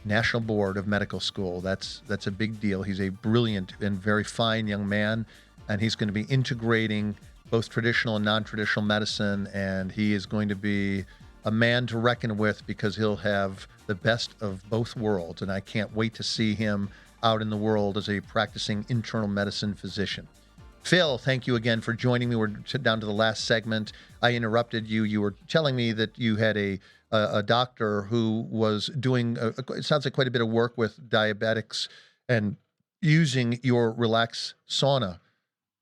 National Board of Medical School. That's a big deal. He's a brilliant and very fine young man, and he's going to be integrating both traditional and non-traditional medicine, and he is going to be a man to reckon with because he'll have the best of both worlds, and I can't wait to see him out in the world as a practicing internal medicine physician. Phil, thank you again for joining me. We're down to the last segment. I interrupted you. You were telling me that you had a doctor who was doing, it sounds like quite a bit of work with diabetics and using your relaxed sauna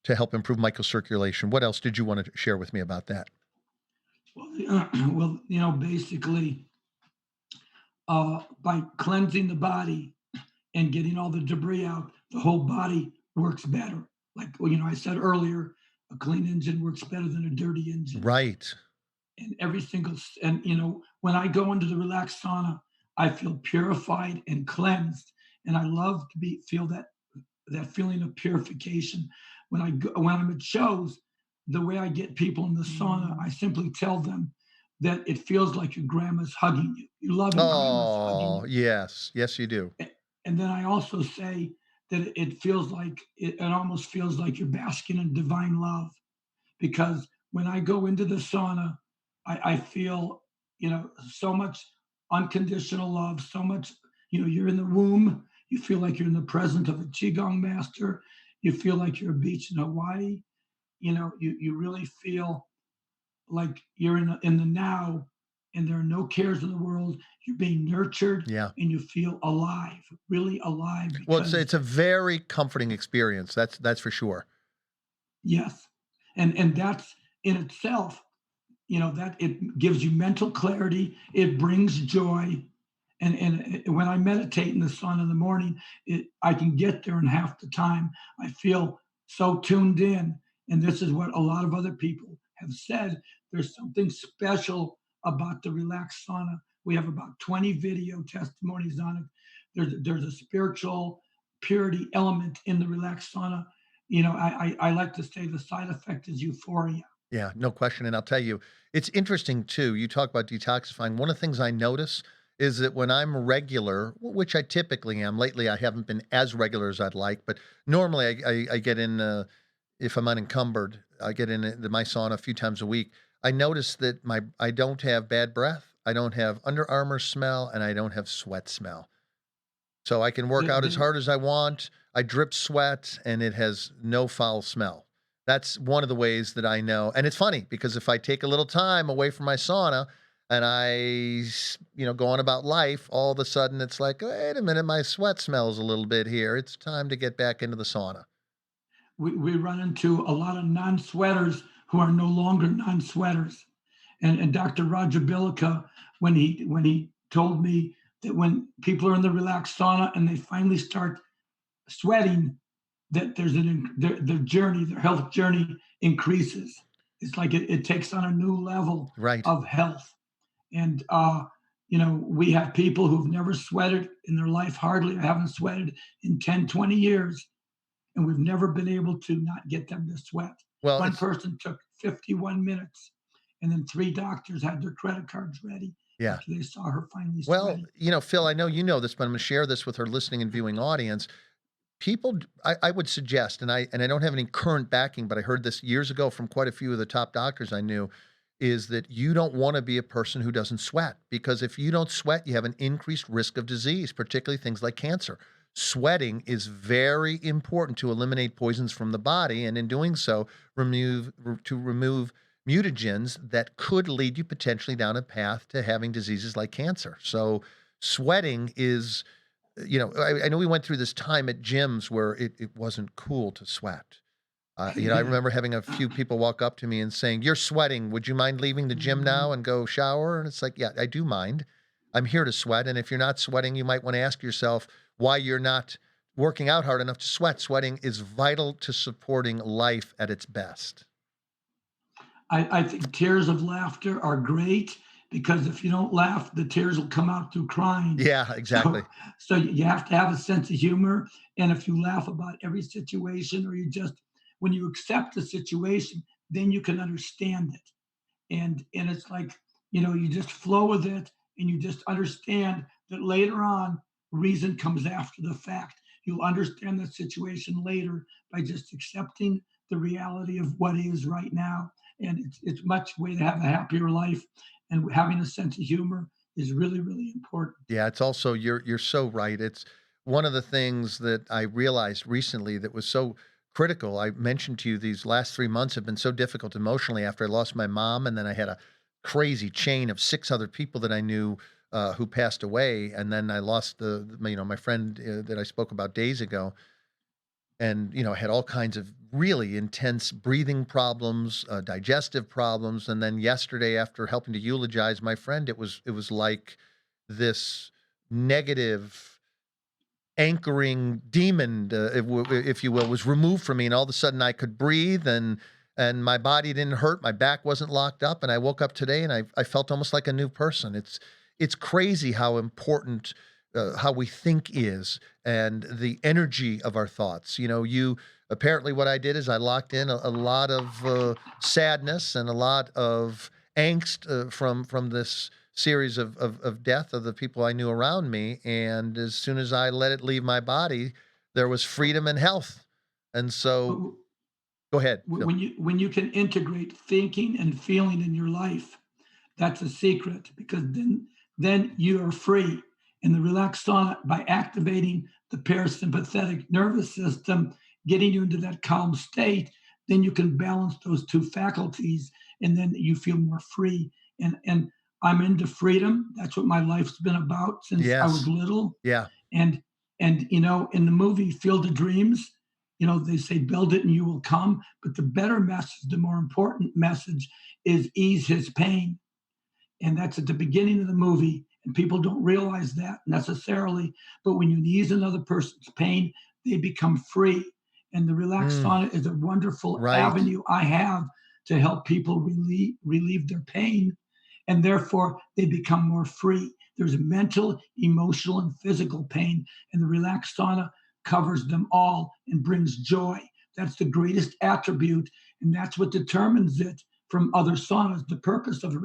to help improve microcirculation. What else did you want to share with me about that? Well, basically, by cleansing the body and getting all the debris out, the whole body works better. Like, I said earlier, a clean engine works better than a dirty engine. Right. And when I go into the relaxed sauna, I feel purified and cleansed. And I love to feel that feeling of purification. When I'm at shows, the way I get people in the sauna, I simply tell them that it feels like your grandma's hugging you. You love it, grandma's hugging you. Yes. Yes, you do. And then I also say that it feels like it almost feels like you're basking in divine love, because when I go into the sauna, I feel, so much unconditional love, so much, you're in the womb, you feel like you're in the presence of a Qigong master, you feel like you're a beach in Hawaii, you really feel like you're in the now, and there are no cares in the world. You're being nurtured, Yeah. and you feel alive, really alive. Well, it's a very comforting experience. That's for sure. Yes, and that's in itself, that it gives you mental clarity. It brings joy, and when I meditate in the sun in the morning, I can get there in half the time. I feel so tuned in, and this is what a lot of other people have said. There's something special about the relaxed sauna. We have about 20 video testimonies on it. There's a spiritual purity element in the relaxed sauna. I like to say the side effect is euphoria. Yeah, no question. And I'll tell you, it's interesting too. You talk about detoxifying. One of the things I notice is that when I'm regular, which I typically am, lately I haven't been as regular as I'd like, but normally I get in, if I'm unencumbered, I get in my sauna a few times a week. I notice that I don't have bad breath, I don't have Under Armour smell, and I don't have sweat smell. So I can work out as hard as I want. I drip sweat, and it has no foul smell. That's one of the ways that I know. And it's funny because if I take a little time away from my sauna and I, go on about life, all of a sudden it's like, wait a minute, my sweat smells a little bit here. It's time to get back into the sauna. We run into a lot of non-sweaters who are no longer non-sweaters. And Dr. Roger Bilica, when he told me that when people are in the relaxed sauna and they finally start sweating, that their health journey increases. It's like it takes on a new level Right. of health. And we have people who've never sweated in their life, hardly haven't sweated in 10, 20 years. And we've never been able to not get them to sweat. Well, One person took 51 minutes, and then 3 doctors had their credit cards ready after they saw her finally sweating. Well, Phil, I know you know this, but I'm going to share this with our listening and viewing audience. People, I would suggest, and I don't have any current backing, but I heard this years ago from quite a few of the top doctors I knew, is that you don't want to be a person who doesn't sweat, because if you don't sweat, you have an increased risk of disease, particularly things like cancer. Sweating is very important to eliminate poisons from the body, and in doing so, remove mutagens that could lead you potentially down a path to having diseases like cancer. So sweating is, I know we went through this time at gyms where it wasn't cool to sweat. I remember having a few people walk up to me and saying, "You're sweating. Would you mind leaving the gym now and go shower?" And it's like, yeah, I do mind. I'm here to sweat. And if you're not sweating, you might want to ask yourself why you're not working out hard enough to sweat. Sweating is vital to supporting life at its best. I think tears of laughter are great, because if you don't laugh, the tears will come out through crying. Yeah, exactly. So you have to have a sense of humor. And if you laugh about every situation, or when you accept the situation, then you can understand it. And it's like, you just flow with it, and you just understand that later on, reason comes after the fact. You'll understand the situation later by just accepting the reality of what is right now. And it's much way to have a happier life. And having a sense of humor is really, really important. Yeah, it's also, you're so right. It's one of the things that I realized recently that was so critical. I mentioned to you, these last 3 months have been so difficult emotionally after I lost my mom, and then I had a crazy chain of 6 other people that I knew who passed away, and then I lost my friend that I spoke about days ago. and had all kinds of really intense breathing problems, digestive problems. And then yesterday, after helping to eulogize my friend, it was like this negative anchoring demon, if you will, was removed from me, and all of a sudden I could breathe, and my body didn't hurt, my back wasn't locked up, and I woke up today and I felt almost like a new person. It's crazy how important how we think is, and the energy of our thoughts. Apparently what I did is I locked in a lot of sadness and a lot of angst from this series of death of the people I knew around me. And as soon as I let it leave my body, there was freedom and health. And so, go ahead. When you can integrate thinking and feeling in your life, that's a secret, because then you are free. In the relaxed sauna, by activating the parasympathetic nervous system, getting you into that calm state, then you can balance those two faculties, and then you feel more free. And I'm into freedom. That's what my life's been about since I was little. Yeah. And in the movie Field of Dreams, they say build it and you will come. But the better message, the more important message, is ease his pain. And that's at the beginning of the movie. And people don't realize that necessarily. But when you ease another person's pain, they become free. And the relaxed sauna is a wonderful avenue I have to help people relieve their pain. And therefore, they become more free. There's mental, emotional, and physical pain. And the relaxed sauna covers them all and brings joy. That's the greatest attribute. And that's what determines it from other saunas. The purpose of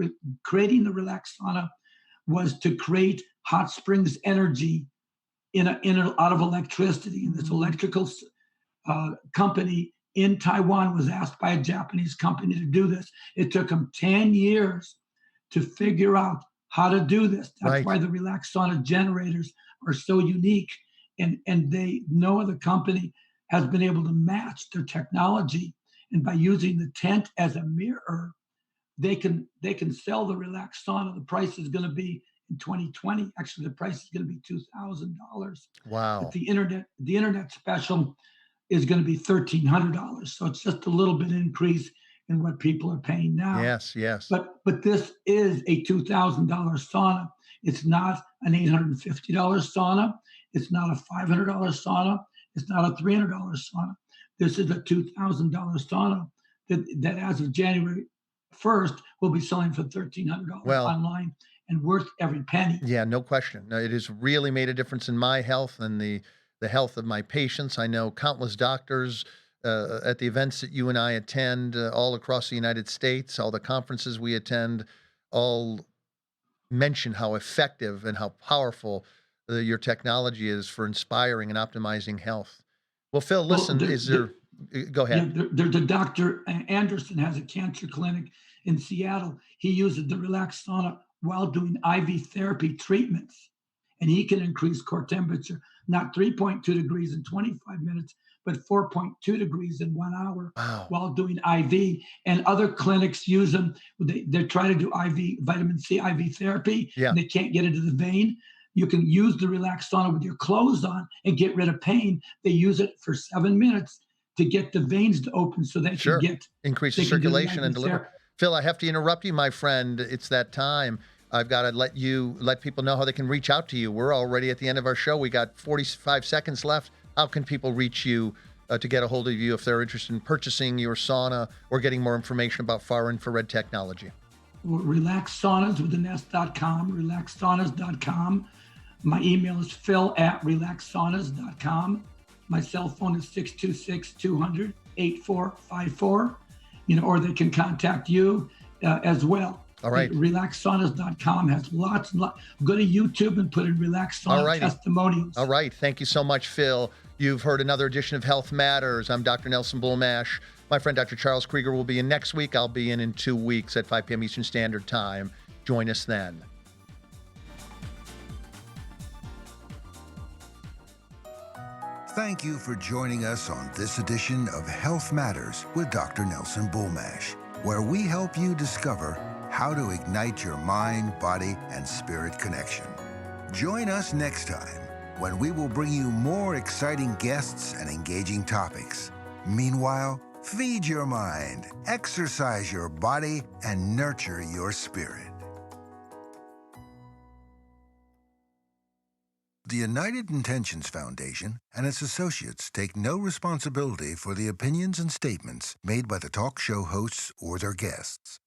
creating the relaxed sauna was to create hot springs energy out of electricity. And this electrical company in Taiwan was asked by a Japanese company to do this. It took them 10 years to figure out how to do this. That's why the relaxed sauna generators are so unique. And no other company has been able to match their technology. And by using the tent as a mirror, they can sell the relaxed sauna. The price is going to be in 2020. Actually, the price is going to be $2,000. Wow. But the internet special is going to be $1,300. So it's just a little bit increase in what people are paying now. Yes. But this is a $2,000 sauna. It's not an $850 sauna. It's not a $500 sauna. It's not a $300 sauna. This is a $2,000 sauna that as of January 1st will be selling for $1,300 online, and worth every penny. Yeah, no question. No, it has really made a difference in my health and the health of my patients. I know countless doctors at the events that you and I attend all across the United States, all the conferences we attend, all mention how effective and how powerful your technology is for inspiring and optimizing health. Well, Phil, listen, go ahead. There's a Dr. Anderson has a cancer clinic in Seattle. He uses the relaxed sauna while doing IV therapy treatments, and he can increase core temperature, not 3.2 degrees in 25 minutes, but 4.2 degrees in 1 hour while doing IV. And other clinics use them. They try to do IV, vitamin C, IV therapy, and they can't get into the vein. You can use the relaxed sauna with your clothes on and get rid of pain. They use it for 7 minutes to get the veins to open so they can get increase the circulation and deliver. Phil, I have to interrupt you, my friend. It's that time. I've got to let people know how they can reach out to you. We're already at the end of our show. We got 45 seconds left. How can people reach you to get a hold of you if they're interested in purchasing your sauna or getting more information about far infrared technology? Relaxsaunas with an S.com, relaxsaunas.com. My email is phil@relaxsaunas.com. My cell phone is 626-200-8454. Or they can contact you as well. All right. Relaxsaunas.com has lots and lots. Go to YouTube and put in relaxed sauna testimonials. All right. Thank you so much, Phil. You've heard another edition of Health Matters. I'm Dr. Nelson Bulmash. My friend Dr. Charles Krieger will be in next week. I'll be in 2 weeks at 5 p.m. Eastern Standard Time. Join us then. Thank you for joining us on this edition of Health Matters with Dr. Nelson Bulmash, where we help you discover how to ignite your mind, body, and spirit connection. Join us next time when we will bring you more exciting guests and engaging topics. Meanwhile, feed your mind, exercise your body, and nurture your spirit. The United Intentions Foundation and its associates take no responsibility for the opinions and statements made by the talk show hosts or their guests.